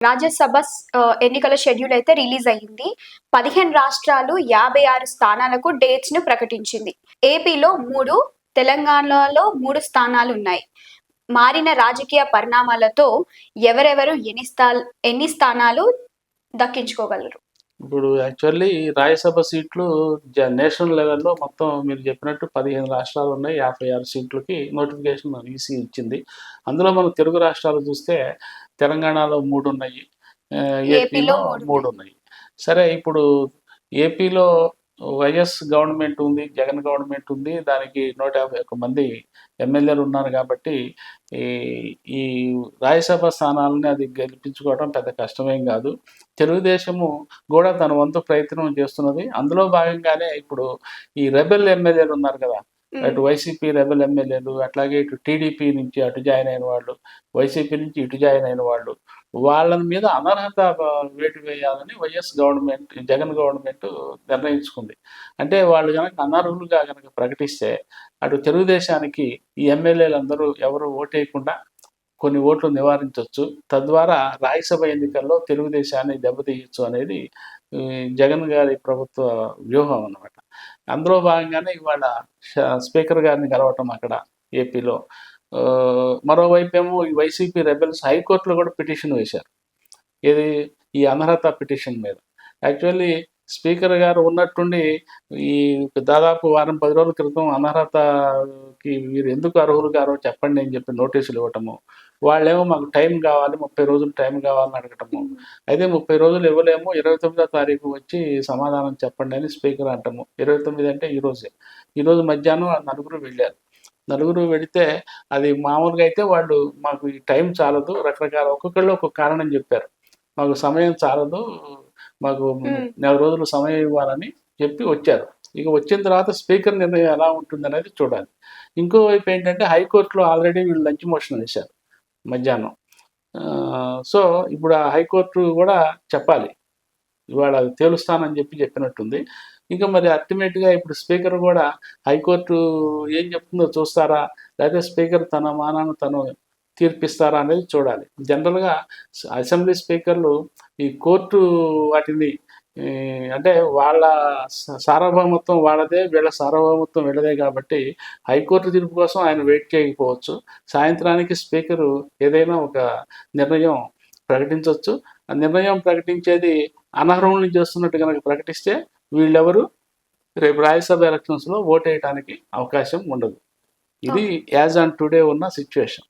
రాజ్యసభ ఎన్నికల షెడ్యూల్ అయితే రిలీజ్ అయ్యింది. 15 రాష్ట్రాలు 56 స్థానాలకు డేట్స్‌ను ప్రకటించింది. ఏపీలో 3, తెలంగాణలో 3 స్థానాలున్నాయి. మారిన రాజకీయ పరిణామాలతో ఎవరెవరు ఎన్ని స్థానాలు దక్కించుకోగలరు? ఇప్పుడు యాక్చువల్లీ రాజ్యసభ సీట్లు నేషనల్ లెవెల్లో మొత్తం మీరు చెప్పినట్టు 15 రాష్ట్రాలు ఉన్నాయి. 56 సీట్లకి నోటిఫికేషన్ ఈసీ ఇచ్చింది. అందులో మనం తెలుగు రాష్ట్రాలు చూస్తే తెలంగాణలో 3 ఉన్నాయి, ఏపీలో 3 ఉన్నాయి. సరే, ఇప్పుడు ఏపీలో వైఎస్ గవర్నమెంట్ ఉంది, జగన్ గవర్నమెంట్ ఉంది. దానికి 151 మంది ఎమ్మెల్యేలు ఉన్నారు కాబట్టి ఈ ఈ రాజ్యసభ స్థానాలని అది గెలిపించుకోవడం పెద్ద కష్టమేం కాదు. తెలుగుదేశము కూడా తన వంతు ప్రయత్నం చేస్తున్నది. అందులో భాగంగానే ఇప్పుడు ఈ రెబెల్ ఎమ్మెల్యేలు ఉన్నారు కదా, అటు వైసీపీ రెబెల్ ఎమ్మెల్యేలు, అట్లాగే ఇటు టీడీపీ నుంచి అటు జాయిన్ అయిన వాళ్ళు, వైసీపీ నుంచి ఇటు జాయిన్ అయిన వాళ్ళు, వాళ్ళ మీద అనర్హత వేటు వేయాలని వైఎస్ గవర్నమెంట్, జగన్ గవర్నమెంట్ నిర్ణయించుకుంది. అంటే వాళ్ళు కనుక అనర్హులుగా కనుక ప్రకటిస్తే అటు తెలుగుదేశానికి ఈ ఎమ్మెల్యేలందరూ ఎవరు ఓటేయకుండా కొన్ని ఓట్లు నివారించవచ్చు. తద్వారా రాజ్యసభ ఎన్నికల్లో తెలుగుదేశాన్ని దెబ్బతీయచ్చు అనేది జగన్ గారి ప్రభుత్వ వ్యూహం అన్నమాట. అందులో భాగంగానే ఇవాళ స్పీకర్ గారిని కలవటం అక్కడ ఏపీలో. మరోవైపు ఏమో ఈ వైసీపీ రెబెల్స్ హైకోర్టులో కూడా పిటిషన్ వేశారు, ఇది ఈ అనర్హత పిటిషన్ మీద. యాక్చువల్లీ స్పీకర్ గారు ఉన్నట్టుండి ఈ దాదాపు వారం 10 రోజుల క్రితం అనర్హతకి వీరు ఎందుకు అర్హులు గారో చెప్పండి అని చెప్పి నోటీసులు ఇవ్వటము, వాళ్ళేమో మాకు టైం కావాలి, 30 రోజులు టైం కావాలని అడగటము. అయితే 30 రోజులు ఇవ్వలేము, 29వ తారీఖు వచ్చి సమాధానం చెప్పండి అని స్పీకర్ అంటాము. 29 అంటే ఈరోజు మధ్యాహ్నం 4 వెళ్ళారు. 4 వెళితే అది మామూలుగా అయితే వాళ్ళు మాకు ఈ టైం చాలదు, రకరకాల ఒక్కొక్కళ్ళు ఒక్కొక్క కారణం చెప్పారు. మాకు సమయం చాలదు, మాకు 4 రోజులు సమయం ఇవ్వాలని చెప్పి వచ్చారు. ఇక వచ్చిన తర్వాత స్పీకర్ నిర్ణయం ఎలా ఉంటుంది అనేది చూడాలి. ఇంకోవైపు ఏంటంటే హైకోర్టులో ఆల్రెడీ వీళ్ళు లంచ్ మోషన్ వేశారు మధ్యాహ్నం. సో ఇప్పుడు ఆ హైకోర్టు కూడా చెప్పాలి, ఇవాళ అది తేలుస్తానని చెప్పినట్టుంది. ఇంకా మరి అల్టిమేట్గా ఇప్పుడు స్పీకర్ కూడా హైకోర్టు ఏం చెప్తుందో చూస్తారా, లేకపోతే స్పీకర్ తన మానాన్ని తను తీర్పిస్తారా అనేది చూడాలి. జనరల్గా అసెంబ్లీ స్పీకర్లు ఈ కోర్టు వాటిని అంటే వాళ్ళ సార్వభౌమత్వం వాళ్ళదే, వీళ్ళ సార్వభౌమత్వం వీళ్ళదే కాబట్టి హైకోర్టు తీర్పు కోసం ఆయన వెయిట్ చేయకపోవచ్చు. సాయంత్రానికి స్పీకరు ఏదైనా ఒక నిర్ణయం ప్రకటించవచ్చు. ఆ నిర్ణయం ప్రకటించేది అనర్హుల్ని చేస్తున్నట్టు కనుక ప్రకటిస్తే వీళ్ళెవరు రేపు రాజ్యసభ ఎలక్షన్స్లో ఓటు వేయడానికి అవకాశం ఉండదు. ఇది యాజ్ ఆన్ టుడే ఉన్న సిచ్యువేషన్.